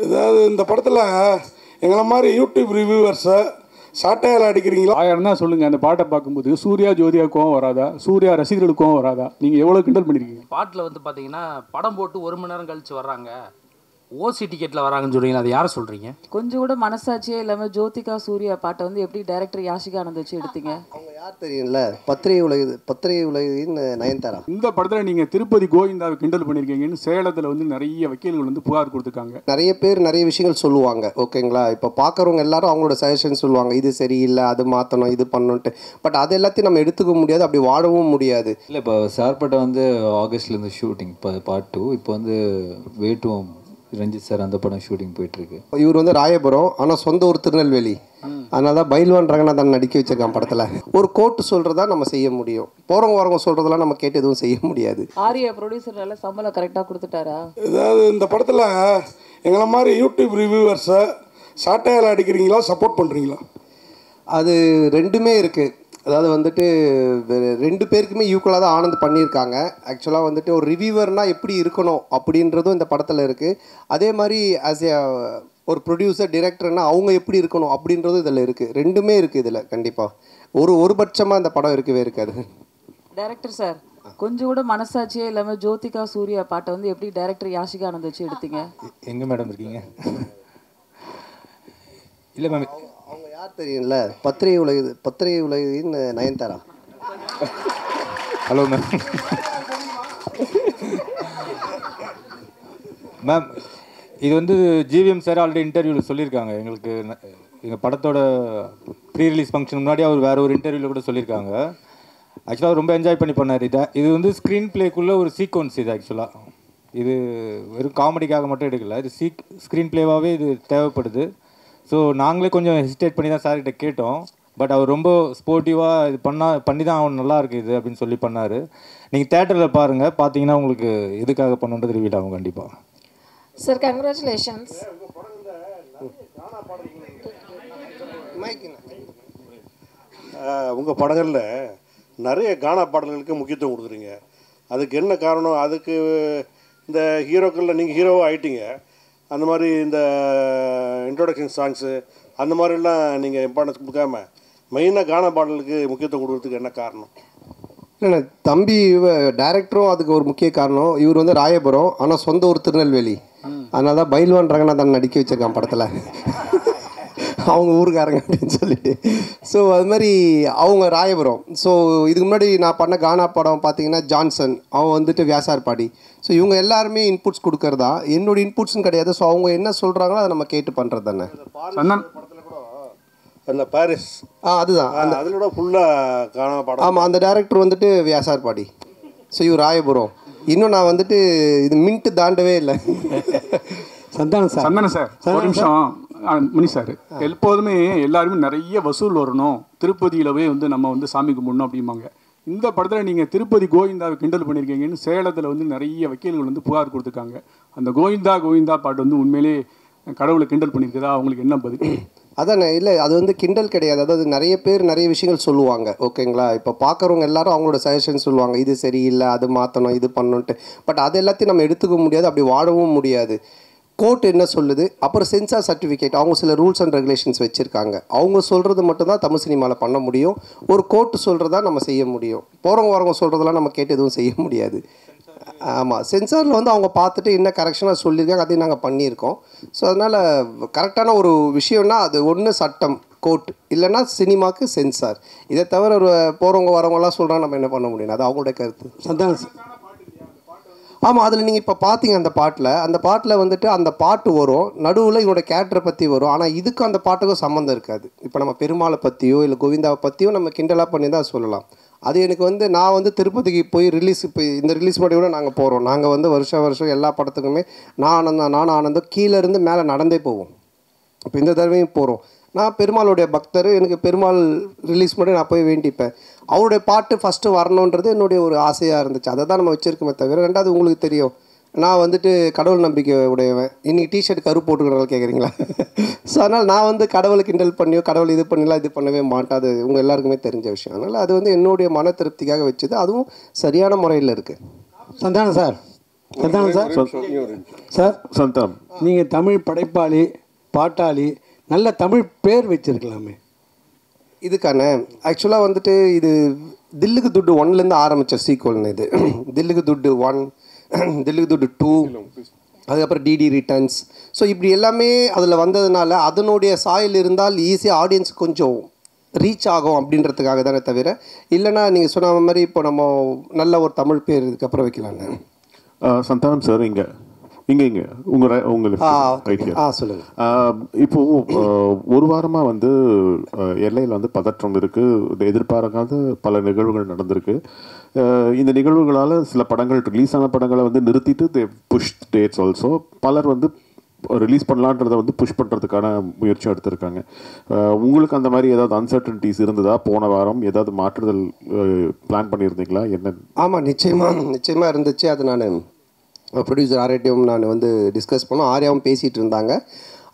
ஏதாவது இந்த படத்தில் எங்களை மாதிரி யூடியூப் ரிவ்யூவர்ஸை சாட்டையால் அடிக்கிறீங்களா? 1000 தான் சொல்லுங்கள். அந்த பாட்டை பார்க்கும்போது சூர்யா ஜோதியாவுக்கும் வராதா, சூர்யா ரசிகர்களுக்கும் வராதா? நீங்கள் எவ்வளோ கிண்டல் பண்ணியிருக்கீங்க? பாட்டில் வந்து பார்த்தீங்கன்னா படம் போட்டு 1 மணி நேரம் கழித்து வர்றாங்க, ஓசி டிக்கெட்டில் வராங்கன்னு சொல்கிறீங்க. அது யாரை சொல்கிறீங்க? கொஞ்சம் கூட மனசாட்சியே இல்லாமல் ஜோதிகா சூர்யா பாட்டை வந்து எப்படி டைரக்டர் யாஷிகா ஆனந்த் வச்சு எடுத்தீங்க? அவங்க யார் தெரியும்ல, பத்திரிகை உலகின் நயன்தாரா. இந்த படத்தில் நீங்கள் திருப்பதி கோவிந்தாவை கிண்டல் பண்ணியிருக்கீங்கன்னு சேலத்தில் வந்து நிறைய வக்கீல்கள் வந்து புகார் கொடுத்துருக்காங்க. நிறைய பேர் நிறைய விஷயங்கள் சொல்லுவாங்க, ஓகேங்களா? இப்போ பார்க்குறவங்க எல்லாரும் அவங்களோட சஜஷன் சொல்லுவாங்க, இது சரியில்லை, அது மாற்றணும், இது பண்ணணுன்ட்டு. பட் அது எல்லாத்தையும் நம்ம எடுத்துக்க முடியாது, அப்படி வாழவும் முடியாது. இல்லை, இப்போ சார்பட்டை வந்து ஆகஸ்ட்லேருந்து ஷூட்டிங், இப்போ பார்ட் 2. இப்போ வந்து வேட்டுவோம் ரஞ்சித் சார் அந்த படம் ஷூட்டிங் போயிட்டுருக்கு. இவர் வந்து ராயபுரம், ஆனால் சொந்த ஊர் திருநெல்வேலி. அதனால தான் பைல்வான் ரங்கநாதன் நடிக்க வச்சிருக்கான் படத்தில். ஒரு கோர்ட்டு சொல்கிறதா நம்ம செய்ய முடியும், போகிறவங்க வரவங்க சொல்கிறதெல்லாம் நம்ம கேட்டு எதுவும் செய்ய முடியாது. ஆர்யா ப்ரொடியூசர் நல்ல சம்பளம் கரெக்டாக கொடுத்துட்டாரா? ஏதாவது இந்த படத்தில் எங்களை மாதிரி யூடியூப் ரிவ்யூவர்ஸை சாட்டையால் அடிக்கிறீங்களா, சப்போர்ட் பண்ணுறீங்களா? அது ரெண்டுமே இருக்குது. அதாவது வந்துட்டு 2 பேருக்குமே ஈக்குவலாக தான் ஆனந்த் பண்ணியிருக்காங்க. ஆக்சுவலாக வந்துட்டு ஒரு ரிவ்யூவர்னால் எப்படி இருக்கணும் அப்படின்றதும் இந்த படத்தில் இருக்குது. அதே மாதிரி ஆஸ் ஏ ஒரு ப்ரொடியூசர் டிரெக்டர்னால் அவங்க எப்படி இருக்கணும் அப்படின்றதும் இதில் இருக்குது. ரெண்டுமே இருக்குது இதில். கண்டிப்பாக ஒரு பட்சமாக இந்த படம் இருக்கவே இருக்காது. டைரக்டர் சார், கொஞ்சம் கூட மனசாட்சியே இல்லாமல் ஜோதிகா சூர்யா பாட்டை வந்து எப்படி டைரக்டர் யாஷிகா ஆனந்த் வச்சு எடுத்தீங்க? எங்கே மேடம் இருக்கீங்க? இல்லை மேம், அவங்க யார் தெரியும்ல, பத்திரிகை உலகின் நயன்தாரா. Hello ma'am. மேம், இது வந்து ஜிவிஎம் சார் ஆல்ரெடி இன்டர்வியூவில் சொல்லியிருக்காங்க. எங்களுக்கு எங்கள் படத்தோட ப்ரீ ரிலீஸ் ஃபங்க்ஷன் முன்னாடி அவர் வேறு ஒரு இன்டர்வியூவில் கூட சொல்லியிருக்காங்க. ஆக்சுவலாக ரொம்ப என்ஜாய் பண்ணி பண்ணார். இது வந்து ஸ்க்ரீன் பிளேக்குள்ளே ஒரு சீக்வன்ஸ். இது ஆக்சுவலாக இது வெறும் காமெடிக்காக மட்டும் எடுக்கல, இது ஸ்க்ரீன் பிளேவாகவே இது தேவைப்படுது. ஸோ நாங்களே கொஞ்சம் ஹெசிடேட் பண்ணி தான் சார்கிட்ட கேட்டோம். பட் அவர் ரொம்ப ஸ்போர்ட்டிவாக இது பண்ணி தான் அவன் நல்லா இருக்குது இது அப்படின்னு சொல்லி பண்ணார். நீங்கள் தேட்டரில் பாருங்கள், பார்த்தீங்கன்னா உங்களுக்கு எதுக்காக பண்ணுன்றது ரிவீல் ஆகும் கண்டிப்பாக. Sir congratulations. உங்கள் படங்களில் நிறைய கானா பாடல்களுக்கு முக்கியத்துவம் கொடுக்குறீங்க. அதுக்கு என்ன காரணம்? அதுக்கு இந்த ஹீரோக்களில் நீங்கள் ஹீரோவாக ஆகிட்டீங்க, அந்த மாதிரி இந்த இன்ட்ரோடக்ஷன் சாங்ஸு அந்த மாதிரிலாம் நீங்கள் இம்பார்ட்டன்ஸ் கொடுக்காம மெயினாக கானா பாடலுக்கு முக்கியத்துவம் கொடுக்கறதுக்கு என்ன காரணம்? இல்லை, தம்பி டைரக்டரும் அதுக்கு ஒரு முக்கிய காரணம். இவர் வந்து ராயபுரம், ஆனால் சொந்த ஊர் திருநெல்வேலி. அதனால தான் பைல்வான் ரங்கநாதன் நடிக்க வச்சிருக்கான் படத்தில், அவங்க ஊருக்காரங்க அப்படின்னு சொல்லிட்டு. ஸோ அது மாதிரி அவங்க ராயபுரம். ஸோ இதுக்கு முன்னாடி நான் பண்ண கானா படம் பார்த்தீங்கன்னா ஜான்சன், அவன் வந்துட்டு வியாசார்பாடி. ஸோ இவங்க எல்லாருமே இன்புட்ஸ் கொடுக்கறதா, என்னோட இன்புட்ஸ்னு கிடையாது. ஸோ அவங்க என்ன சொல்கிறாங்களோ அதை நம்ம கேட்டு பண்ணுறது தானே. அந்த பாரிஸ் அதுதான் அதிலோட ஃபுல்லாக கானா படம். ஆமாம், அந்த டைரக்டர் வந்துட்டு வியாசார்பாடி. ஸோ இவர் ராயபுரம். இன்னும் நான் வந்துட்டு இது மின்ட்டு தாண்டவே இல்லை. சந்தானம் சார் ஒரு நிமிஷம். மணி சார், எப்போதுமே எல்லாருமே நிறைய வசூல் வரணும், திருப்பதியிலவே வந்து நம்ம வந்து சாமி கும்பிடணும் அப்படிம்பாங்க. இந்த படத்தில் நீங்கள் திருப்பதி கோவிந்தாவை கிண்டல் பண்ணியிருக்கீங்கன்னு சேலத்தில் வந்து நிறைய வக்கீல்கள் வந்து புகார் கொடுத்துருக்காங்க. அந்த கோவிந்தா பாட்டு வந்து உண்மையிலே கடவுளை கிண்டல் பண்ணியிருக்குதா? அவங்களுக்கு என்ன பதில்? அதானே, இல்லை அது வந்து கிண்டல் கிடையாது. அதாவது நிறைய பேர் நிறைய விஷயங்கள் சொல்லுவாங்க, ஓகேங்களா? இப்போ பார்க்குறவங்க எல்லாரும் அவங்களோட சஜஷன் சொல்லுவாங்க, இது சரியில்லை, அது மாற்றணும், இது பண்ணணுன்ட்டு. பட் அது எல்லாத்தையும் நம்ம எடுத்துக்க முடியாது, அப்படி வாழவும் முடியாது. கோர்ட் என்ன சொல்லுது, அப்புறம் சென்சார் சர்டிஃபிகேட், அவங்க சில ரூல்ஸ் அண்ட் ரெகுலேஷன்ஸ் வச்சுருக்காங்க. அவங்க சொல்கிறது மட்டும்தான் தமிழ் சினிமாவில் பண்ண முடியும். ஒரு கோர்ட்டு சொல்கிறதா நம்ம செய்ய முடியும், போகிறவங்க வரவங்க சொல்கிறதெல்லாம் நம்ம கேட்டு எதுவும் செய்ய முடியாது. ஆமாம், சென்சாரில் வந்து அவங்க பார்த்துட்டு என்ன கரெக்ஷனாக சொல்லியிருக்காங்க, அதையும் நாங்கள் பண்ணியிருக்கோம். ஸோ அதனால் கரெக்டான ஒரு விஷயம்னா அது ஒன்று சட்டம், கோர்ட், இல்லைன்னா சினிமாவுக்கு சென்சார். இதை தவிர ஒரு போகிறவங்க வரவங்கலாம் சொல்கிறாங்க, நம்ம என்ன பண்ண முடியும்? அது அவங்களுடைய கருத்து. சந்தானம் சார். ஆமாம், அதில் நீங்கள் இப்போ பார்த்தீங்க அந்த பாட்டில் வந்துட்டு அந்த பாட்டு வரும், நடுவில் இவனோட கேரக்டரை பற்றி வரும். ஆனால் இதுக்கும் அந்த பாட்டுக்கும் சம்மந்தம் இருக்காது. இப்போ நம்ம பெருமாளை பற்றியோ இல்லை கோவிந்தாவை பற்றியோ நம்ம கிண்டலாக பண்ணி தான் சொல்லலாம். அது எனக்கு வந்து நான் வந்து திருப்பதிக்கு போய் இப்போ இந்த ரிலீஸ் பண்ணி கூட நாங்கள் போகிறோம். நாங்கள் வந்து வருஷம் எல்லா படத்துக்குமே நானும் ஆனந்தம் கீழேருந்து மேலே நடந்தே போவோம். இப்போ இந்த தடவையும் போகிறோம். நான் பெருமாளுடைய பக்தர், எனக்கு பெருமாள் ரிலீஸ் பண்ணி நான் போய் வேண்டிப்பேன். அவருடைய பாட்டு ஃபஸ்ட்டு வரணுன்றது என்னுடைய ஒரு ஆசையாக இருந்துச்சு. அதை தான் நம்ம வச்சுருக்கோமே தவிர. ரெண்டாவது உங்களுக்கு தெரியும், நான் வந்துட்டு கடவுள் நம்பிக்கை உடையவன். இன்றைக்கி டிஷர்ட் கரு போட்டுக்கிறனால கேட்குறீங்களா? ஸோ அதனால் நான் வந்து கடவுளை கிண்டல் பண்ணியோ கடவுள் இது பண்ணலாம் இது பண்ணவே மாட்டேன். அது உங்கள் எல்லாருக்குமே தெரிஞ்ச விஷயம். அதனால் அது வந்து என்னுடைய மன திருப்திக்காக வச்சுது. அதுவும் சரியான முறையில் இருக்குது. Santhanam sir, Santhanam sir sir Santhanam, நீங்கள் தமிழ் படைப்பாளி, பாட்டாளி, நல்ல தமிழ் பேர் வச்சிருக்கலாமே. இதுக்கான ஆக்சுவலாக வந்துட்டு இது தில்லுக்கு துட்டு 1லேருந்து ஆரம்பித்த சீக்வல்னு. இது தில்லுக்கு துட்டு 1, தில்லுக்கு துட்டு 2, அதுக்கப்புறம் டிடி ரிட்டர்ன்ஸ். ஸோ இப்படி எல்லாமே அதில் வந்ததுனால அதனுடைய சாயல் இருந்தால் ஈஸியாக ஆடியன்ஸ் கொஞ்சம் ரீச் ஆகும் அப்படின்றதுக்காக தானே தவிர, இல்லைனா நீங்கள் சொன்ன மாதிரி இப்போ நம்ம நல்ல ஒரு தமிழ் பேர் இதுக்கப்புறம் வைக்கலான்னு. சந்தானம் சார், இங்கே உங்களுக்கு சொல்லுங்கள். இப்போது ஒரு வாரமாக வந்து எல்லையில் வந்து பதற்றம் இருக்குது. எதிர்பாராத பல நிகழ்வுகள் நடந்திருக்கு. இந்த நிகழ்வுகளால் சில படங்கள் ரிலீஸ் ஆன படங்களை வந்து நிறுத்திட்டு தே புஷ் டேட்ஸ் ஆல்சோ. பலர் வந்து ரிலீஸ் பண்ணலான்றதை வந்து புஷ் பண்ணுறதுக்கான முயற்சி எடுத்திருக்காங்க. உங்களுக்கு அந்த மாதிரி ஏதாவது அன்சர்டனிட்டிஸ் இருந்ததா? போன வாரம் ஏதாவது மாற்றுதல் பிளான் பண்ணியிருந்தீங்களா? என்ன? ஆமாம், நிச்சயமாக இருந்துச்சு. அது நான் ப்ரொடியூசர் ஆர்யாட்டையும் நான் வந்து டிஸ்கஸ் பண்ணோம். ஆர்யாவும் பேசிகிட்டு இருந்தாங்க.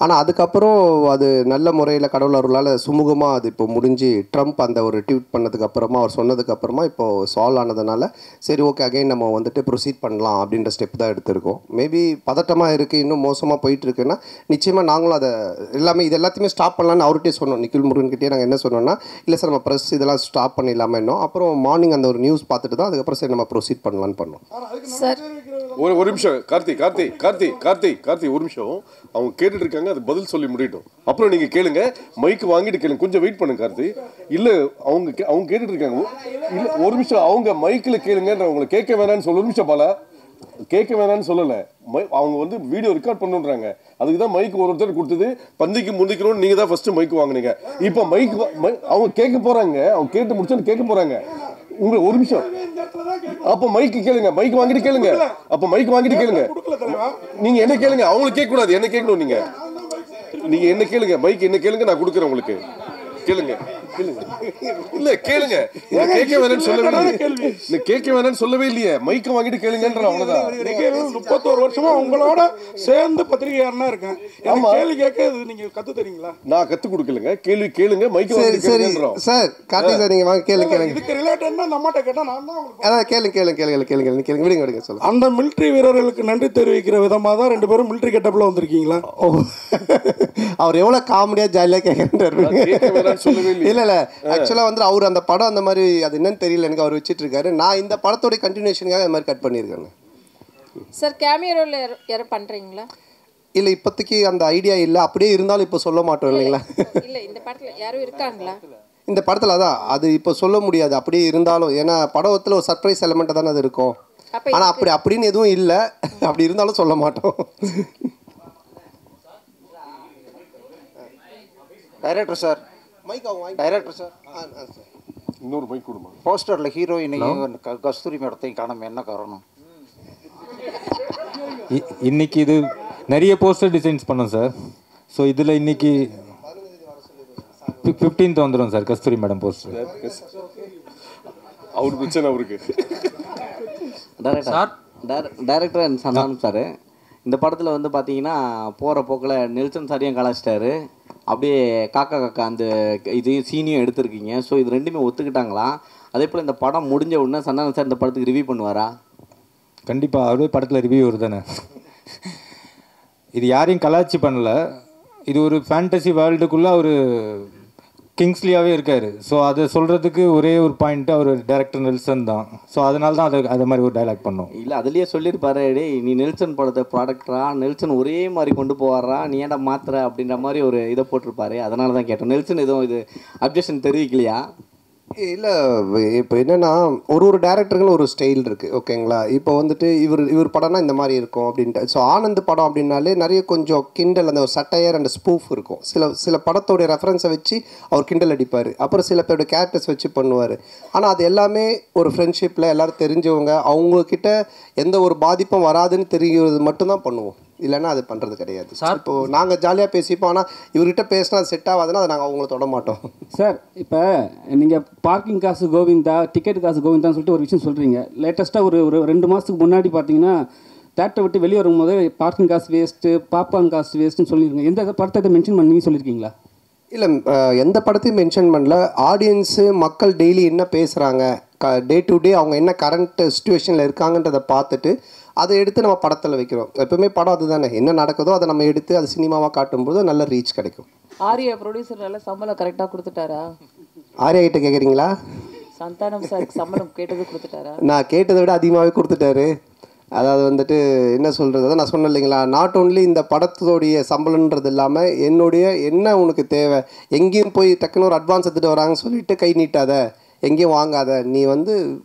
ஆனால் அதுக்கப்புறம் அது நல்ல முறையில் கடவுள் அருளால் சுமூகமாக அது இப்போ முடிஞ்சு ட்ரம்ப் அந்த ஒரு ட்வீட் பண்ணதுக்கப்புறமா அவர் சொன்னதுக்கப்புறமா இப்போது சால்வ் ஆனதுனால சரி ஓகே அகைன் நம்ம வந்துட்டு ப்ரொசீட் பண்ணலாம் அப்படின்ற ஸ்டெப் தான் எடுத்திருக்கோம். மேபி பதட்டமாக இருக்குது, இன்னும் மோசமாக போயிட்டுருக்குன்னா நிச்சயமாக நாங்களும் அதை இது எல்லாத்தையுமே ஸ்டாப் பண்ணலான்னு அவர்கிட்டே சொன்னோம். நிக்கில் முருகன்கிட்டே நாங்கள் என்ன சொன்னோன்னா, இல்லை சார் நம்ம ப்ரெஸ் இதெல்லாம் ஸ்டாப் பண்ணிடலாமல் இன்னும். அப்புறம் மார்னிங் அந்த ஒரு நியூஸ் பார்த்துட்டு தான் அதுக்கப்புறம் சரி நம்ம ப்ரொசீட் பண்ணலான்னு பண்ணோம். சார் ஒரு நிமிஷம் கார்த்தி ஒரு நிமிஷம். அவங்க கேட்டுட்டு இருக்காங்க, அது பதில் சொல்லி முடியட்டும். அப்புறம் நீங்க கேளுங்க, மைக் வாங்கிட்டு கேளுங்க. கொஞ்சம் வெயிட் பண்ணுங்க கார்த்தி. இல்ல அவங்க கேட்டுட்டு இருக்காங்க. இல்ல ஒரு நிமிஷம், அவங்க மைக்கில் கேளுங்கன்ற. உங்களை கேட்க வேணாம்னு சொல்ல. ஒரு நிமிஷம் பாலா, கேட்க வேணாம்னு சொல்லலை. அவங்க வந்து வீடியோ ரெக்கார்ட் பண்ணுறாங்க. அதுக்கு தான் மைக் ஒருத்தர் கொடுத்தது. பந்திக்கு முந்திக்கணும்னு நீங்கள் தான் ஃபர்ஸ்ட் மைக் வாங்கினீங்க. இப்போ மைக் அவங்க கேட்க போகிறாங்க. அவங்க கேட்டு முடிச்சோன்னு கேட்க போகிறாங்க. உங்களை ஒரு நிமிஷம், அப்போ மைக்கு கேளுங்க. மைக் வாங்கிட்டு கேளுங்க. அப்போ மைக் வாங்கிட்டு கேளுங்க. நீங்க என்ன கேளுங்க, அவங்களுக்கு கேட்க கூடாது, என்ன கேட்கணும். நீங்க என்ன கேளுங்க, மைக் என்ன கேளுங்க, நான் கொடுக்குறேன் உங்களுக்கு. கேளுங்க. இல்ல கேளுங்க. கேட்க வேணாம்னு சொல்லவே இல்லையே. மைக்க வாங்கிட்டு கேளுங்கன்ற. அவ்வளவுதான். 31 வருஷமா உங்களோட சேர்ந்து பத்திரிகையாளனா இருக்கேன். கேள்வி கேட்க நீங்க கத்து தரீங்களா? நான் கத்து கொடுக்கலங்க. கேள்வி கேளுங்க, மைக்க வாங்கிட்டு கேளுங்கன்றோம். சார் கார்த்தி சார், நீங்க வாங்க கேளுங்க. இதுக்கு ரிலேட்டட்னா நம்மட்ட கேட்டா நான் தான் உங்களுக்கு அத கேளுங்க. விடுங்க சொல்லுங்க. அந்த மிலிட்டரி வீரர்களுக்கு நன்றி தெரிவிக்கிற விதமா தான் ரெண்டு பேரும் மிலிட்டரி கெட்டப்ல வந்திருக்கீங்களா? அவர் எவ்வளவு காமெடியா ஜாலியா கேக்குறாரு. இல்ல ஆக்சுவலா வந்து அவர் அந்த படம் அந்த மாதிரி அது என்னன்னு தெரியல எனக்கு. அவர் வச்சிட்டு இருக்காரு. நான் இந்த படத்தோட கண்டினியூஷனுக்காக இந்த மாதிரி கட் பண்ணியிருக்கேன். சார் கேமியோ ரோல் யாரும் பண்றீங்களா? இல்ல இப்போதைக்கு அந்த ஐடியா இல்ல. அப்படியே இருந்தாலும் இப்போ சொல்ல மாட்டோம் இல்லைங்களா? இல்ல இந்த படத்துல யாரும் இருக்காங்களா? இந்த படத்துல அதான் அது இப்போ சொல்ல முடியாது. அப்படியே இருந்தாலும் ஏன்னா படத்துல ஒரு சர்ப்ரைஸ் எலிமெண்ட் தானே அது இருக்கும். ஆனா அப்படின்னு எதுவும் இல்ல. அப்படி இருந்தாலும் சொல்ல மாட்டோம். டைரக்டர் சார், டைரக்டர் சார், இன்னொரு மைக் கொடுமா. போஸ்டரில் ஹீரோயினையும் கஸ்தூரி மேடத்தையும் காணாம என்ன காரணம்? இன்னைக்கு இது நிறைய போஸ்டர் டிசைன்ஸ் பண்ணோம் சார். ஸோ இதில் இன்னைக்கு 15th வந்துடும் சார் கஸ்தூரி மேடம் போஸ்டர். அவருக்கு பிரச்சனை. அவருக்கு டைரக்டர் அண்ட் சந்தானம் சார், இந்த படத்தில் வந்து பார்த்தீங்கன்னா போகிற போக்கில் நெல்சன் சாரியும் கலாச்சிட்டாரு. அப்படியே காக்கா அந்த இது சீனியும் எடுத்திருக்கீங்க. ஸோ இது ரெண்டுமே ஒத்துக்கிட்டாங்களா? அதே போல் இந்த படம் முடிஞ்ச உடனே சந்தானம் சார் இந்த படத்துக்கு ரிவ்யூ பண்ணுவாரா? கண்டிப்பாக அவரே படத்தில் ரிவ்யூ வருதானே. இது யாரையும் கலாச்சி பண்ணல. இது ஒரு ஃபேண்டசி வேர்ல்டுக்குள்ளே ஒரு கிங்ஸ்லியாகவே இருக்கார். ஸோ அதை சொல்கிறதுக்கு ஒரே ஒரு பாயிண்ட்டு அவர் டைரக்டர் நெல்சன் தான். ஸோ அதனால தான் அது மாதிரி ஒரு டைலாக் பண்ணோம். இல்லை அதுலேயே சொல்லியிருப்பாரு, டே நீ நெல்சன் படத்தை ப்ராடக்டரா, நெல்சன் ஒரே மாதிரி கொண்டு போவாரா, நீ ஏன்டா மாத்திர அப்படின்ற மாதிரி ஒரு இதை போட்டிருப்பாரு. அதனால தான் கேட்டோம். நெல்சன் எதுவும் இது அப்ஜெக்ஷன் தெரிவிக்கலையா? இல்லை இப்போ என்னென்னா ஒரு டேரக்டருக்குன்னு ஒரு ஸ்டைல் இருக்குது. ஓகேங்களா? இப்போ வந்துட்டு இவர் படம்னா இந்த மாதிரி இருக்கும் அப்படின்ட்டு. ஸோ ஆனந்த் படம் அப்படின்னாலே நிறைய கொஞ்சம் கிண்டல், அந்த ஒரு சட்டையர் அண்ட் ஸ்பூஃப் இருக்கும். சில படத்தோடைய ரெஃபரன்ஸை வச்சு அவர் கிண்டல் அடிப்பார். அப்புறம் சில பேருடைய கேரக்டர்ஸ் வச்சு பண்ணுவார். ஆனால் அது எல்லாமே ஒரு ஃப்ரெண்ட்ஷிப்பில் எல்லோரும் தெரிஞ்சவங்க, அவங்கக்கிட்ட எந்த ஒரு பாதிப்பும் வராதுன்னு தெரிகிறது மட்டும்தான் பண்ணுவோம். இல்லைன்னா அது பண்ணுறது கிடையாது. இப்போது நாங்கள் ஜாலியாக பேசிப்போம். ஆனால் இவர்கிட்ட பேசினா அது செட் ஆகாதுன்னா அதை நாங்கள் அவங்கள தொட மாட்டோம். சார் இப்போ நீங்கள் பார்க்கிங் காசு கோவிந்தா, டிக்கெட் காசு கோவிந்தான்னு சொல்லிட்டு ஒரு விஷயம் சொல்கிறீங்க. லேட்டஸ்ட்டாக ஒரு 2 மாதத்துக்கு முன்னாடி பார்த்தீங்கன்னா தேட்டரை விட்டு வெளியே வரும்போது பார்க்கிங் காசு வேஸ்ட்டு, பாப்கார்ன் காசு வேஸ்ட்டுன்னு சொல்லியிருக்கீங்க. எந்த படத்தை மென்ஷன் பண்ணி சொல்லியிருக்கீங்களா? இல்லை எந்த படத்தையும் மென்ஷன் பண்ணல. ஆடியன்ஸு மக்கள் டெய்லி என்ன பேசுகிறாங்க, டே டு டே அவங்க என்ன கரண்ட் சுச்சுவேஷனில் இருக்காங்கன்றதை பார்த்துட்டு அதை எடுத்து நம்ம படத்தில் வைக்கிறோம். எப்பவுமே படம் அதுதானே, என்ன நடக்குதோ அதை நம்ம எடுத்து அது சினிமாவாக காட்டும்போது நல்ல ரீச் கிடைக்கும். ஆர்யா ப்ரொடியூசர் நல்ல சம்பளம் கரெக்டாக கொடுத்துட்டாரா? ஆர்யா கிட்ட கேட்குறீங்களா? சந்தானம் சாருக்கு சம்பளம் கேட்டது கொடுத்துட்டாரா? நான் கேட்டதை விட அதிகமாகவே கொடுத்துட்டாரு. அதாவது வந்துட்டு என்ன சொல்கிறது, அதான் நான் சொன்னேன் இல்லைங்களா, நாட் ஓன்லி இந்த படத்தோடைய சம்பளன்றது இல்லாமல் என்னுடைய என்ன உனக்கு தேவை, எங்கேயும் போய் டக்குன்னு ஒரு அட்வான்ஸ் எடுத்துகிட்டு வராங்கன்னு சொல்லிட்டு கை நீட்டாத, எங்கேயும் வாங்காத, நீ வந்து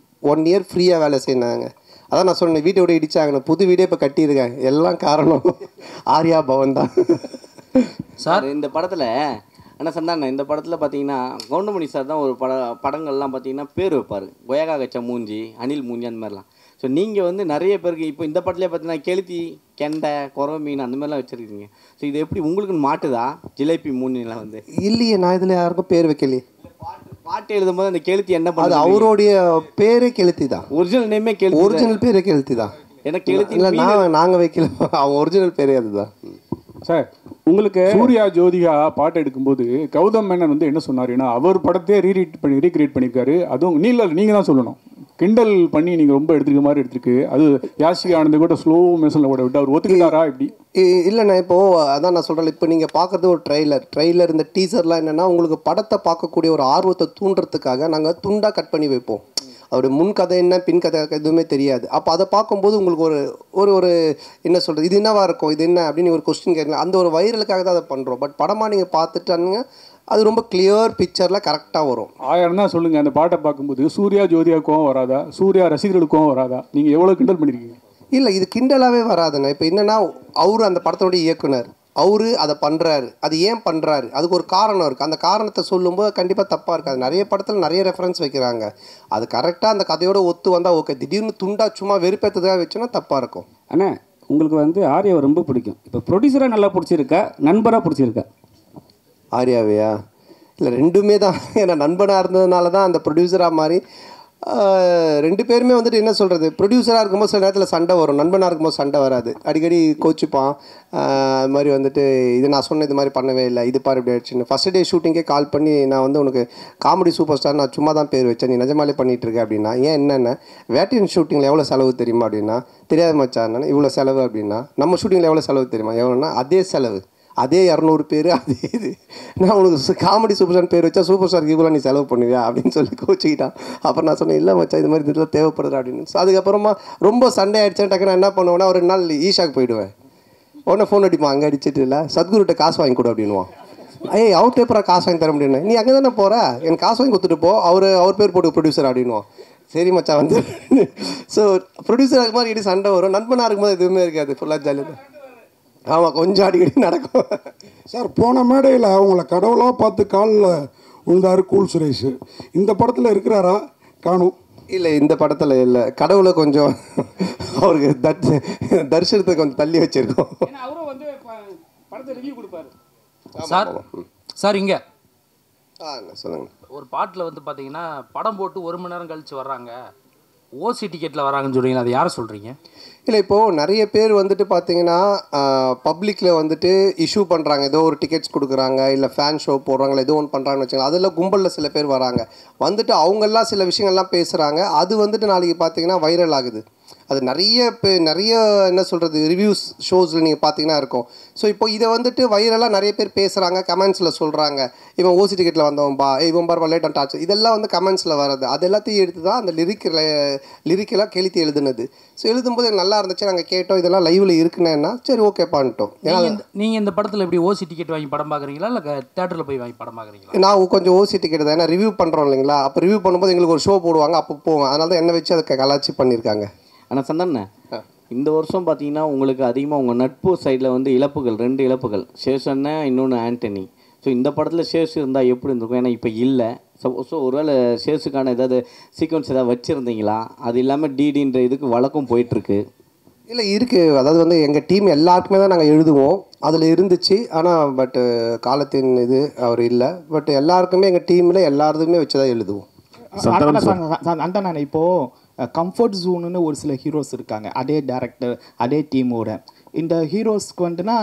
1 இயர் ஃப்ரீயாக வேலை செய்யினாங்க. அதான் நான் சொன்னேன், வீட்டை விட இடிச்சாங்க, புது வீடே இப்போ கட்டியிருக்கேன், எல்லாம் காரணம் ஆர்யா பவன் தான். சார் இந்த படத்தில் ஆனால் சந்தானம் இந்த படத்தில் பார்த்தீங்கன்னா கவுண்டமணி சார் தான் ஒரு படங்கள்லாம் பார்த்தீங்கன்னா பேர் வைப்பார், கொயகா கச்சா மூஞ்சி, அனில் மூஞ்சி, அந்த மாதிரிலாம். ஸோ நீங்கள் வந்து நிறைய பேருக்கு இப்போ இந்த படத்துலேயே பார்த்தீங்கன்னா கெளுத்தி, கெண்டை, குறவை மீன் அந்த மாதிரிலாம் வச்சுருக்கீங்க. ஸோ இது எப்படி உங்களுக்கு மாட்டுதா ஜிலேபி மூஞ்சிலாம் வந்து? இல்லையே, நான் இதில் யாருக்கும் பேர் வைக்கலையே. பாட்டு எழுதும் போது அந்த கெளுத்தி என்ன அது அவருடைய பேரே கெளுத்தி தான், ஒரிஜினல் நேமே கெளுத்தி, ஒரிஜினல் பேரே கெளுத்தி தான். எனக்கு கெளுத்தி இல்லை, நாங்கள் வைக்கல, அவன் ஒரிஜினல் பேரே அதுதான். சார் உங்களுக்கு சூர்யா ஜோதிகா பாட்டு எடுக்கும்போது கௌதம் மேனன் வந்து என்ன சொன்னாருன்னா, அவர் படத்தையே ரீக்ரியேட் பண்ணியிருக்காரு. அதுவும் நீங்கள் தான் சொல்லணும், கிண்டல் பண்ணி நீங்கள் ரொம்ப எடுத்துருக்க மாதிரி எடுத்துருக்கு. அது யாஷிகா ஆனந்த் கூட ஸ்லோ மெஷனில் கூட விட்டு அவர் ஒத்துக்கிட்டாரா இப்படி? இல்லைண்ணா, இப்போது அதான் நான் சொல்கிறேன், இப்போ நீங்கள் பார்க்குறது ஒரு ட்ரெய்லர் இந்த டீசர்லாம் என்னென்னா உங்களுக்கு படத்தை பார்க்கக்கூடிய ஒரு ஆர்வத்தை தூண்டுறதுக்காக நாங்கள் துண்டாக கட் பண்ணி வைப்போம். அவருடைய முன் கதை என்ன பின் கதை எதுவுமே தெரியாது. அப்போ அதை பார்க்கும்போது உங்களுக்கு ஒரு என்ன சொல்கிறது, இது என்னவா இருக்கும், இது என்ன அப்படின்னு ஒரு கொஸ்டின் கேட்கலாம். அந்த ஒரு வைரலுக்காக தான் அதை பண்ணுறோம். பட் படமாக நீங்கள் பார்த்துட்டானுங்க அது ரொம்ப கிளியர் பிக்சரில் கரெக்டாக வரும். 1000 தான் சொல்லுங்கள், அந்த பாட்டை பார்க்கும்போது சூர்யா ஜோதியாவுக்கும் வராதா, சூர்யா ரசிகர்களுக்கும் வராதா? நீங்கள் எவ்வளோ கிண்டல் பண்ணியிருக்கீங்க? இல்லை, இது கிண்டலாகவே வராதுண்ணா. இப்போ என்னென்னா அவரு அந்த படத்தோடைய இயக்குனர், அவரு அதை பண்ணுறாரு, அது ஏன் பண்ணுறாரு, அதுக்கு ஒரு காரணம் இருக்குது. அந்த காரணத்தை சொல்லும்போது கண்டிப்பாக தப்பாக இருக்காது. நிறைய படத்தில் நிறைய ரெஃபரன்ஸ் வைக்கிறாங்க, அது கரெக்டாக அந்த கதையோட ஒத்து வந்தால் ஓகே. திடீர்னு துண்டா சும்மா வெறுப்பேற்றதாக வச்சோன்னா தப்பாக இருக்கும். ஆனால் உங்களுக்கு வந்து ஆர்யாவை ரொம்ப பிடிக்கும், இப்போ ப்ரொடியூசராக நல்லா பிடிச்சிருக்கா, நண்பராக பிடிச்சிருக்கா? ஆர்யாவையா? இல்லை, ரெண்டுமே தான். ஏன்னா நண்பனாக இருந்ததுனால தான் அந்த ப்ரொடியூசராக மாதிரி 2 பேருமே வந்துட்டு என்ன சொல்கிறது, ப்ரொடியூசராக இருக்கும்போது சில நேரத்தில் சண்டை வரும், நண்பனாக இருக்கும்போது சண்டை வராது, அடிக்கடி கோச்சிப்பான். அது மாதிரி வந்துட்டு இது நான் சொன்ன இது மாதிரி பண்ணவே இல்லை, இது பாரு இப்படி ஆயிடுச்சுன்னு. ஃபஸ்ட் டே ஷூட்டிங்கே கால் பண்ணி நான் வந்து உனக்கு காமெடி சூப்பர் ஸ்டார் நான் சும்மா தான் பேர் வச்சேன், நீ நிஜமாலே பண்ணிகிட்டு இருக்க அப்படின்னா. ஏன் என்னென்ன வேட்டையன் ஷூட்டிங்கில் எவ்வளோ செலவு தெரியுமா அப்படின்னா, தெரியாத மச்சான் இவ்வளோ செலவு அப்படின்னா. நம்ம ஷூட்டிங்கில் எவ்வளோ செலவு தெரியுமா, எவ்வளோன்னா அதே செலவு, அதே 200 பேர், அதே இது. நான் உனக்கு காமெடி சூப்பர் ஸ்டார் பேர் வச்சா சூப்பர் ஸ்டாருக்கு இவ்வளோ நீ செலவு பண்ணுவியா அப்படின்னு சொல்லி கோச்சிக்கிட்டான். அப்புறம் நான் சொன்னேன், இல்லை மச்சா இது மாதிரி இதில் தேவைப்படுது அப்படின்னு. ஸோ அதுக்கப்புறமா ரொம்ப சண்டை ஆகிடுச்சேன். டக்கு நான் என்ன பண்ணுவேன்னா, ஒரு 2 நாள் ஈஷாக்கு போயிடுவேன். உடனே ஃபோன் அடிப்பான், அங்கே அடிச்சிட்டு இல்லை சத்குருட்ட காசு வாங்கி கொடு அப்படின்வான். அவர் பேப்பராக காசு வாங்கி தர முடியும், நீ அங்கே தானே போகிற, எனக்கு காசு வாங்கி கொடுத்துட்டு போ, அவர் பேர் போட்டு ப்ரொடியூசர் அப்படின்வான். சரி மச்சா வந்து. ஸோ ப்ரொடியூசர் அது மாதிரி இடி சண்டை வரும், நண்பனாக இருக்கும்போது எதுவுமே இருக்காது, ஃபுல்லாக ஜாலியாக தான். ஆமாம், கொஞ்சம் அடிக்கடி நடக்கும். சார் போன மேடையில் அவங்கள கடவுளாக பார்த்து காலில் விழுந்தார் கூல் சுரேஷ். இந்த படத்தில் இருக்கிறாரா? காணும். இல்லை, இந்த படத்தில் இல்லை, கடவுளை கொஞ்சம் அவருக்கு தரிசனத்தை கொஞ்சம் தள்ளி வச்சிருக்கோம். அவரும் வந்து படத்தை ரிவ்யூ கொடுப்பாரு. சார் இங்கே சொல்லுங்க. ஒரு பாட்டில் வந்து பார்த்தீங்கன்னா படம் போட்டு 1 மணி நேரம் கழித்து வர்றாங்க, ஓசி டிக்கெட்டில் வராங்கன்னு சொல்கிறீங்களா, அது யாரை சொல்கிறீங்க? இல்லை, இப்போது நிறைய பேர் வந்துட்டு பார்த்தீங்கன்னா பப்ளிக்கில் வந்துட்டு இஷ்யூ பண்ணுறாங்க, ஏதோ ஒரு டிக்கெட்ஸ் கொடுக்குறாங்க, இல்லை ஃபேன் ஷோ போடுறாங்களா, ஏதோ ஒன்று பண்ணுறாங்கன்னு வச்சுக்கலாம். அதில் கும்பலில் சில பேர் வராங்க, வந்துட்டு அவங்கெல்லாம் சில விஷயங்கள்லாம் பேசுகிறாங்க, அது வந்துட்டு நாளைக்கு பார்த்தீங்கன்னா வைரல் ஆகுது. அது நிறைய என்ன சொல்கிறது ரிவ்யூஸ் ஷோஸில் நீங்கள் பார்த்தீங்கன்னா இருக்கும். ஸோ இப்போ இதை வந்துட்டு வைரலாக நிறைய பேர் பேசுகிறாங்க, கமெண்ட்ஸில் சொல்கிறாங்க, இவன் ஓசி டிக்கெட்டில் வந்தவன்பா, இவன் பார் லேட் அண்ட் டாச், இதெல்லாம் வந்து கமெண்ட்ஸில் வர்றது. அது எல்லாத்தையும் எடுத்து தான் அந்த லிரிக்கெல்லாம் கெளுத்தி எழுதுனது. ஸோ எழுதும்போது நல்லா இருந்துச்சு, நாங்கள் கேட்டோம், இதெல்லாம் லைவில் இருக்குன்னா சரி ஓகே பண்ணிட்டோம். நீங்கள் இந்த படத்தில் எப்படி ஓசி டிக்கெட் வாங்கி படம் பார்க்குறீங்களா, இல்லை தேட்டரில் போய் வாங்கி படம் பார்க்குறீங்களா? நான் கொஞ்சம் ஓசி டிக்கெட் தான், ஏன்னா ரிவ்யூ பண்ணுறோம் இல்லைங்களா, அப்போ ரிவ்யூ பண்ணும்போது எங்களுக்கு ஒரு ஷோ போடுவாங்க, அப்போ போவோம், அதனால தான் என்ன வச்சு அதை கலாச்சி பண்ணியிருக்காங்க. ஆனால் சந்தானே இந்த வருஷம் பார்த்தீங்கன்னா உங்களுக்கு அதிகமாக உங்கள் நட்பு சைடில் வந்து இழப்புகள், 2 இழப்புகள், சேஷன்னா இன்னொன்று ஆண்டனி. ஸோ இந்த படத்தில் சேஷ் இருந்தால் எப்படி இருந்திருக்கும்? ஏன்னா இப்போ இல்லை. ஸோ ஒருவேளை சேஷுக்கான ஏதாவது சீக்வன்ஸ் ஏதாவது வச்சுருந்தீங்களா? அது இல்லாமல் டிடின்ற இதுக்கு வழக்கம் போயிட்டுருக்கு. இல்லை இருக்குது, அதாவது வந்து எங்கள் டீம் எல்லாருக்குமே தான் நாங்கள் எழுதுவோம், அதில் இருந்துச்சு. ஆனால் பட்டு காலத்தின் இது அவர் இல்லை. பட் எல்லாருக்குமே எங்கள் டீமில் எல்லாருமே வச்சு தான் எழுதுவோம். அந்த நான் இப்போது கம்ஃபர்ட் ஜோனுன்னு ஒரு சில ஹீரோஸ் இருக்காங்க, அதே டேரக்டர் அதே டீமோட. இந்த ஹீரோஸ்க்கு வந்துட்டுனா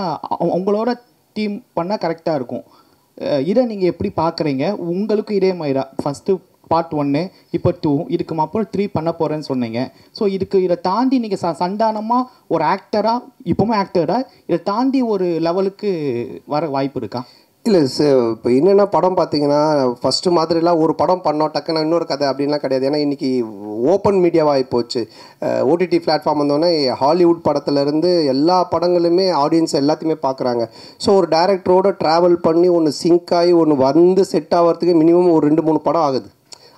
உங்களோட டீம் பண்ணால் கரெக்டாக இருக்கும். இதை நீங்கள் எப்படி பார்க்குறீங்க? உங்களுக்கும் இதே மாதிரி தான் ஃபஸ்ட்டு பார்ட் 1 இப்போ 2 இதுக்கு அப்புறம் 3 பண்ண போகிறேன்னு சொன்னீங்க. ஸோ இதை தாண்டி நீங்கள் சந்தானமாக ஒரு ஆக்டராக இப்போவும் ஆக்டராக இதை தாண்டி ஒரு லெவலுக்கு வர வாய்ப்பு இருக்கா? இல்லை சார், இப்போ என்னென்ன படம் பார்த்தீங்கன்னா ஃபஸ்ட்டு மாதிரிலாம் ஒரு படம் பண்ணோம் டக்குன்னு இன்னொரு கதை அப்படின்லாம் கிடையாது. ஏன்னா இன்றைக்கி ஓப்பன் மீடியாவாக போச்சு. ஓடிடி பிளாட்ஃபார்ம் வந்தோடனே ஹாலிவுட் படத்துலேருந்து எல்லா படங்களுமே ஆடியன்ஸ் எல்லாத்தையுமே பார்க்குறாங்க. ஸோ ஒரு டைரக்டரோடு ட்ராவல் பண்ணி ஒன்று சிங்க் ஆகி ஒன்று வந்து செட் ஆகிறதுக்கு மினிமம் ஒரு 2-3 படம் ஆகுது.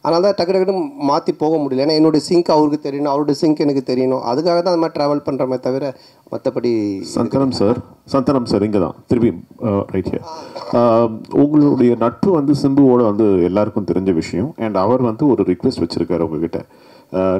அதனால தான் டக்கு மாற்றி போக முடியல. ஏன்னா என்னுடைய சிங்க் அவருக்கு தெரியணும், அவருடைய சிங்க் எனக்கு தெரியணும். அதுக்காக தான் அந்த மாதிரி ட்ராவல் பண்ணுறமே தவிர மற்றபடி. சந்தனம் சார் இங்கே தான் திருப்பி ரைட் ஹியர். உங்களுடைய நட்பு வந்து சிம்புவோட வந்து எல்லாருக்கும் தெரிஞ்ச விஷயம். அண்ட் அவர் வந்து ஒரு ரிக்வெஸ்ட் வச்சுருக்காரு உங்ககிட்ட,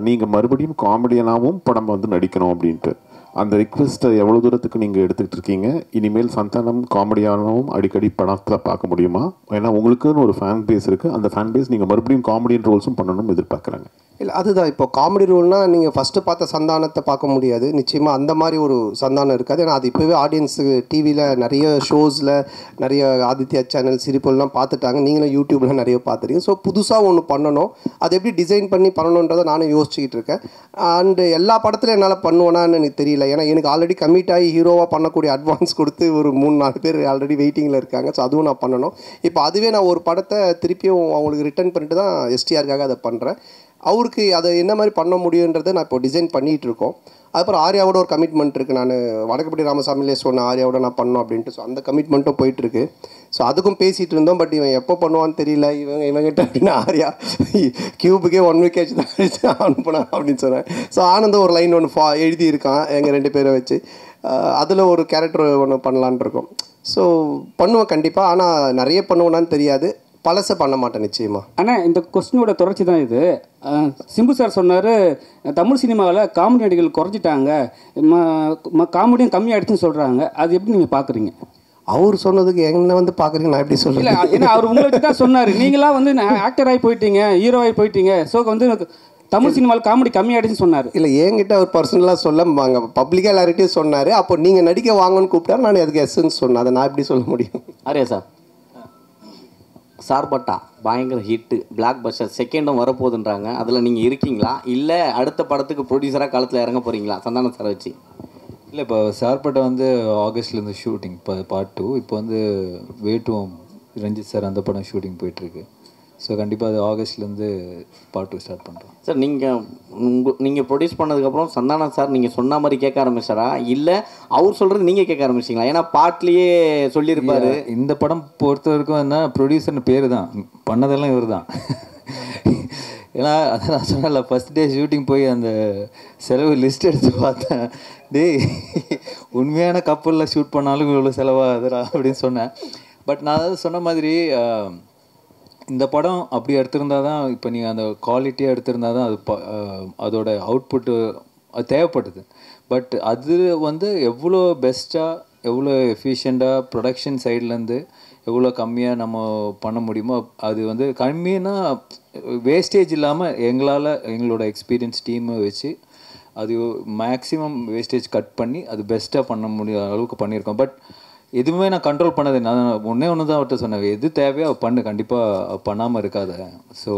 நீங்கள் மறுபடியும் காமெடியனாகவும் படம் வந்து நடிக்கணும் அப்படின்ட்டு. அந்த ரிக்வெஸ்ட்டை எவ்வளோ தூரத்துக்கு நீங்கள் எடுத்துக்கிட்டு இருக்கீங்க? இனிமேல் சந்தானம் காமெடியானவும் அடிக்கடி படத்தில் பார்க்க முடியுமா? ஏன்னா உங்களுக்குன்னு ஒரு ஃபேன் பேஸ் இருக்குது. அந்த ஃபேன் பேஸ் நீங்கள் மறுபடியும் காமெடியன் ரோல்ஸும் பண்ணணும்னு எதிர்பார்க்குறாங்க. இல்லை அதுதான், இப்போ காமெடி ரோல்னால் நீங்கள் ஃபஸ்ட்டு பார்த்த சந்தானத்தை பார்க்க முடியாது. நிச்சயமாக அந்த மாதிரி ஒரு சந்தானம் இருக்காது. ஏன்னா அது இப்போவே ஆடியன்ஸுக்கு டிவியில் நிறைய ஷோஸில் நிறைய ஆதித்யா சேனல் சிரிப்பெல்லாம் பார்த்துட்டாங்க. நீங்களும் யூடியூப்பில் நிறைய பார்த்துருக்கீங்க. ஸோ புதுசாக ஒன்று பண்ணணும், அதை எப்படி டிசைன் பண்ணி பண்ணணுன்றதை நானும் யோசிச்சுக்கிட்டு இருக்கேன். அண்டு எல்லா படத்துலையும் என்னால் பண்ணுவேனான்னு எனக்கு தெரியல. ஏன்னா எனக்கு ஆல்ரெடி கமிட் ஆகி ஹீரோவாக பண்ணக்கூடிய அட்வான்ஸ் கொடுத்து ஒரு 3-4 பேர் ஆல்ரெடி வெயிட்டிங்கில் இருக்காங்க. ஸோ அதுவும் நான் பண்ணணும். இப்போ அதுவே நான் ஒரு படத்தை திருப்பியும் அவங்களுக்கு ரிட்டர்ன் பண்ணிட்டு தான் எஸ்டிஆருக்காக அதை பண்ணுறேன். அவருக்கு அதை என்ன மாதிரி பண்ண முடியுன்றதை நான் இப்போ டிசைன் பண்ணிகிட்டு இருக்கோம். அதுக்கப்புறம் ஆர்யாவோட ஒரு கமிட்மெண்ட் இருக்குது. நான் வடக்குப்பட்டி ராமசாமிலே சொன்னேன் ஆர்யாவோட நான் பண்ணோம் அப்படின்ட்டு. ஸோ அந்த கமிட்மெண்ட்டும் போயிட்டுருக்கு. ஸோ அதுக்கும் பேசிகிட்டு இருந்தோம். பட் இவன் எப்போ பண்ணுவான்னு தெரியல. இவங்கிட்ட அப்படின்னா ஆர்யா கியூபுக்கே 1 week ஆச்சு தான் அனுப்புனா அப்படின்னு சொன்னேன். ஸோ ஆனந்த் ஒரு லைன் ஒன்று எழுதியிருக்கான் எங்கள் 2 பேரை வச்சு. அதில் ஒரு கேரக்டர் ஒன்று பண்ணலான் இருக்கோம். ஸோ பண்ணுவேன் கண்டிப்பாக. ஆனால் நிறைய பண்ணுவேனான்னு தெரியாது. பழசை பண்ண மாட்டேன் நிச்சயமாக. ஆனால் இந்த கொஸ்டினோட தொடர்ச்சி தான் இது. சிம்பு சார் சொன்னார் தமிழ் சினிமாவில் காமெடி நடிகர்கள் குறைஞ்சிட்டாங்க, காமெடியும் கம்மியாகிடுச்சுன்னு சொல்கிறாங்க. அது எப்படி நீங்கள் பார்க்குறீங்க? அவர் சொன்னதுக்கு என்ன வந்து பார்க்குறீங்க, நான் எப்படி சொல்கிறேன்? இல்லை, ஏன்னா அவர் உங்களுக்கு தான் சொன்னார். நீங்களாம் வந்து ஆக்டர் ஆகி போயிட்டீங்க, ஹீரோ ஆகி போயிட்டீங்க. ஸோ வந்து தமிழ் சினிமாவில் காமெடி கம்மியாகிடுச்சுன்னு சொன்னார். இல்லை, என்கிட்ட அவர் பர்சனலாக சொல்ல பப்ளிக்காக எல்லார்கிட்டையும் சொன்னார். அப்போ நீங்கள் நடிக்க வாங்கன்னு கூப்பிட்டாரு, நான் அதுக்கு எஸ்ன்னு சொன்னேன். அதை நான் எப்படி சொல்ல முடியும்? ஆரியா சார், சார்பட்டா பயங்கர ஹிட்டு, பிளாக் பஸ்டர், செகண்டும் வரப்போகுதுன்றாங்க. அதில் நீங்கள் இருக்கீங்களா? இல்லை அடுத்த படத்துக்கு ப்ரொடியூசராக காலத்தில் இறங்க போகிறீங்களா சந்தானம் சார் வச்சு? இல்லை, இப்போ சார்பட்டா வந்து ஆகஸ்ட்லேருந்து ஷூட்டிங், இப்போ பார்ட் 2. இப்போ வந்து வேட்டுவம் ரஞ்சித் சார் அந்த படம் ஷூட்டிங் போயிட்டுருக்கு. ஸோ கண்டிப்பாக அது ஆகஸ்ட்லேருந்து பார்ட் 2 ஸ்டார்ட் பண்ணுறோம். சார் நீங்கள் ப்ரொடியூஸ் பண்ணதுக்கப்புறம் சந்தானம் சார் நீங்கள் சொன்ன மாதிரி கேட்க ஆரம்பிச்சாரா, இல்லை அவர் சொல்கிறது நீங்கள் கேட்க ஆரம்பிச்சிங்களா? ஏன்னா பாட்லேயே சொல்லியிருப்பாரு. இந்த படம் பொறுத்த வரைக்கும் என்ன, ப்ரொடியூசர்னு பேர் தான், பண்ணதெல்லாம் இவர் தான். ஏன்னா அதை நான் சொன்னல, ஃபஸ்ட் டே ஷூட்டிங் போய் அந்த செலவு லிஸ்ட் எடுத்து பார்த்தேன். டேய், உண்மையான கப்பலில் ஷூட் பண்ணாலும் இவ்வளோ செலவாகுதுடா அப்படின்னு சொன்னேன். பட் நான் அதாவது சொன்ன மாதிரி இந்த படம் அப்படி எடுத்திருந்தா தான், இப்போ நீங்கள் அந்த குவாலிட்டியாக எடுத்திருந்தா தான் அது அதோட அவுட்புட்டு அது தேவைப்படுது. பட் அது வந்து எவ்வளோ பெஸ்ட்டாக, எவ்வளோ எஃபிஷியண்ட்டாக ப்ரொடக்ஷன் சைட்லேருந்து எவ்வளோ கம்மியாக நம்ம பண்ண முடியுமோ, அது வந்து கம்மின்னா வேஸ்டேஜ் இல்லாமல் எங்களோட எக்ஸ்பீரியன்ஸ் டீமை வச்சு அது மேக்ஸிமம் வேஸ்டேஜ் கட் பண்ணி அது பெஸ்ட்டாக பண்ண முடியாத அளவுக்கு பண்ணியிருக்கோம். பட் எதுவுமே நான் கண்ட்ரோல் பண்ணது, நான் ஒன்று தான் அவர்கிட்ட சொன்னேன், எது தேவையோ பண்ணு, கண்டிப்பாக பண்ணாமல் இருக்காத. ஸோ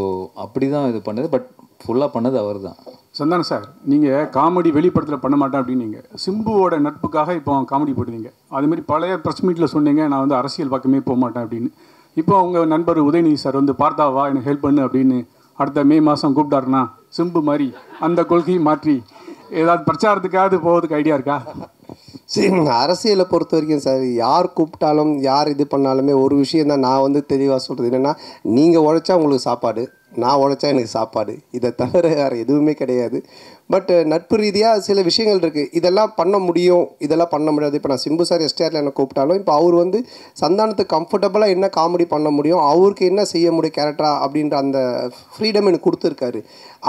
அப்படி தான் இது பண்ணது. பட் ஃபுல்லாக பண்ணது அவர் தான். சந்தானம் சார், நீங்கள் காமெடி வெளிப்படத்தில் பண்ண மாட்டேன் அப்படின்னீங்க. சிம்புவோட நட்புக்காக இப்போ காமெடி போடுவீங்க. அதுமாரி பழைய ப்ரெஸ் மீட்டில் சொன்னீங்க நான் வந்து அரசியல் பக்கமே போக மாட்டேன் அப்படின்னு. இப்போ உங்கள் நண்பர் உதயநிதி சார் வந்து பார்த்தாவா எனக்கு ஹெல்ப் பண்ணு அப்படின்னு அடுத்த மே மாதம் கூப்பிட்டாருன்னா சிம்பு மாதிரி அந்த கொள்கையை மாற்றி ஏதாவது பிரச்சாரத்துக்காவது போகிறதுக்கு ஐடியா இருக்கா? சரி, அரசியலை பொறுத்த வரைக்கும் சார், யார் கூப்பிட்டாலும் யார் இது பண்ணாலுமே ஒரு விஷயம் தான் நான் வந்து தெளிவாக சொல்கிறது என்னென்னா, நீங்கள் உழைச்சா உங்களுக்கு சாப்பாடு, நான் உழைச்சா எனக்கு சாப்பாடு. இதை தவிர வேறு எதுவுமே கிடையாது. பட் நட்பு ரீதியாக சில விஷயங்கள் இருக்குது. இதெல்லாம் பண்ண முடியும், இதெல்லாம் பண்ண முடியாது. இப்போ நான் சிம்பு சார் எஸ்டிஆரில் என்ன கூப்பிட்டாலும் இப்போ அவர் வந்து சந்தானத்துக்கு கம்ஃபர்டபுளாக என்ன காமெடி பண்ண முடியும், அவருக்கு என்ன செய்ய முடியும் கேரக்டராக அப்படின்ற அந்த ஃப்ரீடம் எனக்கு கொடுத்துருக்காரு.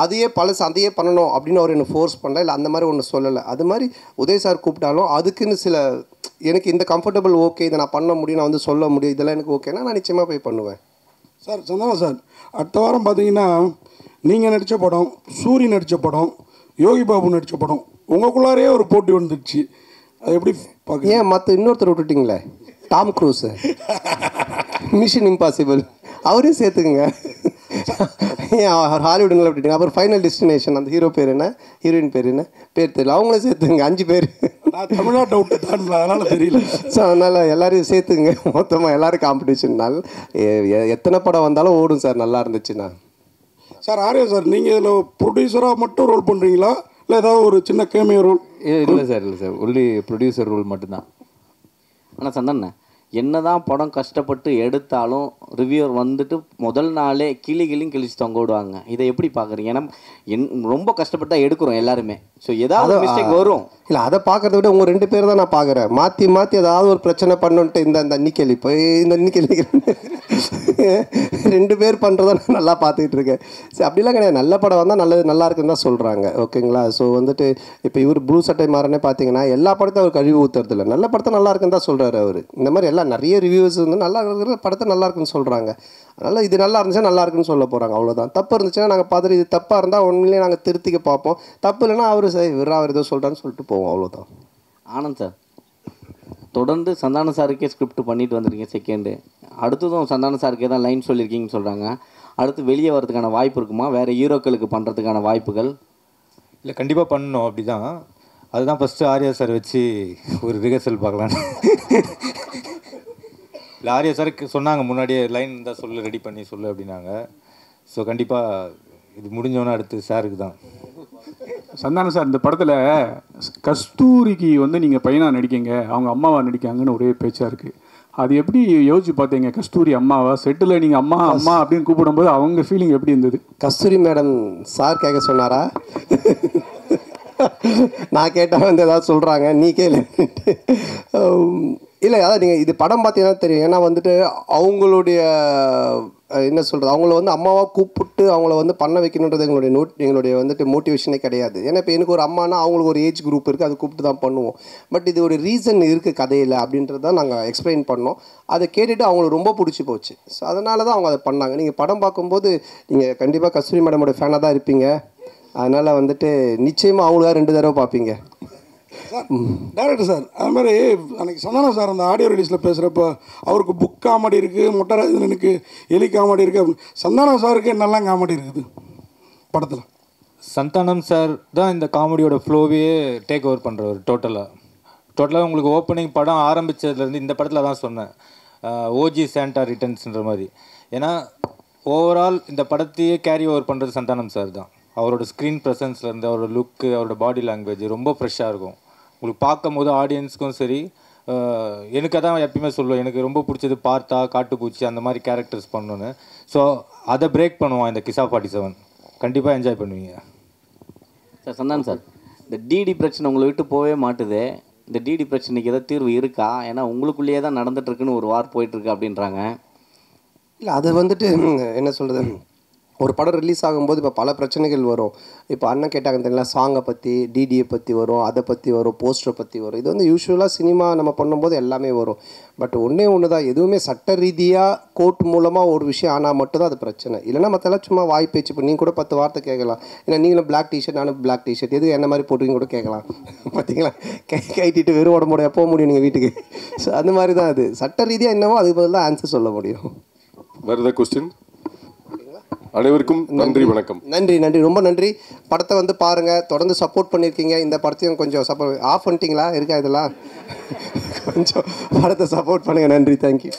அதையே அதையே பண்ணணும் அப்படின்னு அவர் எனக்கு ஃபோர்ஸ் பண்ணல, இல்லை அந்த மாதிரி ஒன்று சொல்லலை. அது மாதிரி உதய் சார் கூப்பிட்டாலும் அதுக்குன்னு சில எனக்கு இந்த கம்ஃபர்டபுள் ஓகே, இதை நான் பண்ண முடியும், நான் வந்து சொல்ல முடியும், இதெல்லாம் எனக்கு ஓகேனா நான் நிச்சயமாக போய் பண்ணுவேன். சார் சந்தானம் சார், அடுத்த வாரம் பார்த்தீங்கன்னா நீங்கள் நடித்த படம், சூரி நடித்த படம், யோகி பாபு நடித்த படம், உங்களுக்குள்ளாரே ஒரு போட்டி வந்துடுச்சு. அது எப்படி பார்க்க? ஏன் மற்ற இன்னொருத்தர் விட்டுட்டிங்களே, டாம் க்ரூஸ், மிஷன் இம்பாசிபிள், அவரே சேர்த்துக்குங்க. ஏன் அவர் ஹாலிவுட்ல விட்டுட்டீங்க? அப்புறம் ஃபைனல் டெஸ்டினேஷன் அந்த ஹீரோ பேர் என்ன, ஹீரோயின் பேர் என்ன, பேர் தெரியல, அவங்களே சேர்த்துங்க 5 பேர். நான் தமிழ்நாட்டை விட்டு தாண்டல, அதனால் தெரியல. ஸோ அதனால் எல்லாரையும் சேர்த்துங்க, மொத்தமாக எல்லோரும் காம்படிஷன்னால் எத்தனை படம் வந்தாலும் ஓடும் சார், நல்லா இருந்துச்சுன்னா. சார் ஆர்யா சார், நீங்கள் இதில் ப்ரொடியூசராக மட்டும் ரோல் பண்ணுறீங்களா இல்லை ஏதாவது ஒரு சின்ன கேமியோ ரோல்? இல்லை சார் ஒன்லி ப்ரொடியூசர் ரோல் மட்டும்தான். ஆனால் சந்தண்ணே, என்னதான் படம் கஷ்டப்பட்டு எடுத்தாலும் ரிவ்யூவர் வந்துட்டு முதல் நாளே கிளியும் கிழிச்சு தொங்க விடுவாங்க. இதை எப்படி பார்க்குறீங்க? ஏன்னா ரொம்ப கஷ்டப்பட்டு தான் எடுக்கிறோம் எல்லாருமே. ஸோ ஏதாவது மிஸ்டேக் வரும். இல்லை, அதை பார்க்கறத விட உங்கள் 2 பேர் தான் நான் பார்க்குறேன். மாற்றி ஏதாவது ஒரு பிரச்சனை பண்ணுன்ட்டு இந்த இன்னிக்கேளி போய் இந்த இன்னிக்கேளி 2 பேர் பண்ணுறத நான் நல்லா பார்த்துக்கிட்டு இருக்கேன். சரி, அப்படிலாம் கிடையாது. நல்ல படம் வந்தால் நல்லா இருக்குன்னு தான் சொல்கிறாங்க. ஓகேங்களா? ஸோ வந்துட்டு இப்போ இவர் ப்ளூ சட்டை மாறனே பார்த்தீங்கன்னா எல்லா படத்தையும் அவர் கழிவு ஊற்றுறதில்ல, நல்ல படத்தை நல்லா இருக்குன்னு தான் சொல்கிறாரு அவர். இந்த மாதிரி எல்லாம் நிறைய ரிவ்யூஸ் வந்து நல்லா இருக்கிற படத்தை நல்லா இருக்குன்னு சொல்கிறாங்க. அதனால் இது நல்லா இருந்துச்சுன்னா நல்லா இருக்குன்னு சொல்ல போகிறாங்க, அவ்வளோதான். தப்பு இருந்துச்சுன்னா நாங்கள் பார்த்துட்டு இது தப்பாக இருந்தால் உண்மையிலேயே நாங்கள் திருத்திக்க பார்ப்போம். தப்பு இல்லைன்னா அவர் அவர் ஏதோ சொல்கிறான்னு சொல்லிட்டு போவோம், அவ்வளோதான். ஆனந்த் சார், தொடர்ந்து சந்தான சாருக்கே ஸ்கிரிப்ட் பண்ணிட்டு வந்துருக்கீங்க செகண்டு. அடுத்ததும் சந்தான சாருக்கே தான் லைன் சொல்லியிருக்கீங்கன்னு சொல்கிறாங்க. அடுத்து வெளியே வரதுக்கான வாய்ப்பு இருக்குமா? வேறு ஹீரோக்களுக்கு பண்ணுறதுக்கான வாய்ப்புகள்? இல்லை, கண்டிப்பாக பண்ணணும். அப்படி தான், அதுதான் ஃபஸ்ட்டு ஆர்யா சார் வச்சு ஒரு ரிஹர்சல் பார்க்கலான்னு. இல்லை, ஆர்யா சாருக்கு சொன்னாங்க முன்னாடியே, லைன் தான் சொல்லு, ரெடி பண்ணி சொல்லு அப்படின்னாங்க. ஸோ கண்டிப்பாக இது முடிஞ்சோன்னே அடுத்து சாருக்கு தான். சந்தானம் சார், இந்த படத்தில் கஸ்தூரிக்கு வந்து நீங்கள் பையனாக நடிக்கீங்க, அவங்க அம்மாவா நடிக்காங்கன்னு ஒரே பேச்சாக இருக்குது. அது எப்படி யோசிச்சு பார்த்தீங்க? கஸ்தூரி அம்மாவா? செட்டில் நீங்கள் அம்மா அம்மா அப்படின்னு கூப்பிடும்போது அவங்க ஃபீலிங் எப்படி இருந்தது? கஸ்தூரி மேடம் சார் கேட்க சொன்னாரா? நான் கேட்டால் வந்து ஏதாவது சொல்கிறாங்க, நீ கேளு. இல்லை, அதான் நீங்கள் இது படம் பார்த்தீங்கன்னா தெரியும். ஏன்னா வந்துட்டு அவங்களுடைய என்ன சொல்கிறது, அவங்கள வந்து அம்மாவாக கூப்பிட்டு அவங்கள வந்து பண்ண வைக்கணுன்றது எங்களுடைய வந்துட்டு மோட்டிவேஷனே கிடையாது. ஏன்னா இப்போ எனக்கு ஒரு அம்மானா அவங்களுக்கு ஒரு ஏஜ் குரூப் இருக்குது, அதை கூப்பிட்டு தான் பண்ணுவோம். பட் இது ஒரு ரீசன் இருக்குது கதையில் அப்படின்றது தான் நாங்கள் எக்ஸ்பிளைன் பண்ணோம். அதை கேட்டுட்டு அவங்களுக்கு ரொம்ப பிடிச்சி போச்சு. ஸோ அதனால தான் அவங்க அதை பண்ணாங்க. நீங்கள் படம் பார்க்கும்போது நீங்கள் கண்டிப்பாக கஸ்தூரி மேடமோட ஃபேனாக தான் இருப்பீங்க. அதனால் வந்துட்டு நிச்சயமாக அவங்களுக்காக 2 தடவை பார்ப்பீங்க. சார் டேரக்டர் சார், அது மாதிரி அன்றைக்கி சந்தானம் சார் அந்த ஆடியோ ரிலீஸில் பேசுகிறப்போ அவருக்கு புக் காமெடி இருக்குது, மொட்டராஜனுக்கு எலி காமெடி இருக்குது அப்படின்னு. சந்தானம் சாருக்கு என்னெல்லாம் காமெடி இருக்குது படத்தில்? சந்தானம் சார் தான் இந்த காமெடியோட ஃப்ளோவே டேக் ஓவர் பண்ணுறவர். டோட்டலாக உங்களுக்கு ஓப்பனிங் படம் ஆரம்பித்ததுலேருந்து இந்த படத்தில் தான் சொன்னேன், ஓஜி சாண்டா ரிட்டர்ன்ஸ்ன்ற மாதிரி. ஏன்னா ஓவரால் இந்த படத்தையே கேரி ஓவர் பண்ணுறது சந்தானம் சார் தான். அவரோட ஸ்க்ரீன் ப்ரெசன்ஸ்லேருந்து அவரோட லுக்கு, அவரோட பாடி லாங்குவேஜ் ரொம்ப ஃப்ரெஷ்ஷாக இருக்கும். உங்களுக்கு பார்க்கும் போது ஆடியன்ஸ்க்கும் சரி, எனக்கு அதான் எப்பயுமே சொல்லுவேன், எனக்கு ரொம்ப பிடிச்சது பார்த்தா காட்டுப்பூச்சி அந்த மாதிரி கேரக்டர்ஸ் பண்ணணுன்னு. ஸோ அதை பிரேக் பண்ணுவான் இந்த கிசா 47. கண்டிப்பாக என்ஜாய் பண்ணுவீங்க சார். சந்தானம் சார், இந்த டிடி பிரச்சனை உங்களை விட்டு போகவே மாட்டுது. இந்த டிடி பிரச்சனைக்கு ஏதாவது தீர்வு இருக்கா? ஏன்னா உங்களுக்குள்ளேயே தான் நடந்துகிட்ருக்குன்னு ஒரு வார் போயிட்டுருக்கு அப்படின்றாங்க. இல்லை, அது வந்துட்டு என்ன சொல்கிறது, ஒரு படம் ரிலீஸ் ஆகும்போது இப்போ பல பிரச்சனைகள் வரும். இப்போ அண்ணன் கேட்டாங்க தெரியல, சாங்கை பற்றி, டிடியை பற்றி வரும், அதை பற்றி வரும், போஸ்டரை பற்றி வரும். இது வந்து யூஸ்வலாக சினிமா நம்ம பண்ணும்போது எல்லாமே வரும். பட் ஒன்று தான், எதுவுமே சட்ட ரீதியாக கோர்ட் மூலமாக ஒரு விஷயம் ஆனால் மட்டும்தான் அது பிரச்சனை. இல்லைனா மற்றெல்லாம் சும்மா வாய் பேச்சு. இப்போ நீங்கள் கூட 10 வார்த்தை கேட்கலாம். ஏன்னா நீங்களும் பிளாக் டிஷர்ட், நானும் பிளாக் டிஷர்ட், எது என்ன மாதிரி போட்டுருங்க கூட கேட்கலாம். பார்த்தீங்களா, கைட்டிட்டு வெறும் உடம்புடைய போக முடியும் நீங்கள் வீட்டுக்கு. ஸோ அந்த மாதிரி தான் அது சட்ட ரீதியாக என்னவோ அதுக்கு பதில் தான் ஆன்சர் சொல்ல முடியும். வேறு கொஸ்டின்? அனைவருக்கும் நன்றி, வணக்கம். நன்றி, ரொம்ப நன்றி. படத்தை வந்து பாருங்கள், தொடர்ந்து சப்போர்ட் பண்ணியிருக்கீங்க. இந்த படத்தையும் கொஞ்சம் சப்போர்ட் ஆஃப் பண்ணிட்டீங்களா இருக்கா இதெல்லாம்? கொஞ்சம் படத்தை சப்போர்ட் பண்ணுங்கள். நன்றி, தேங்க்யூ.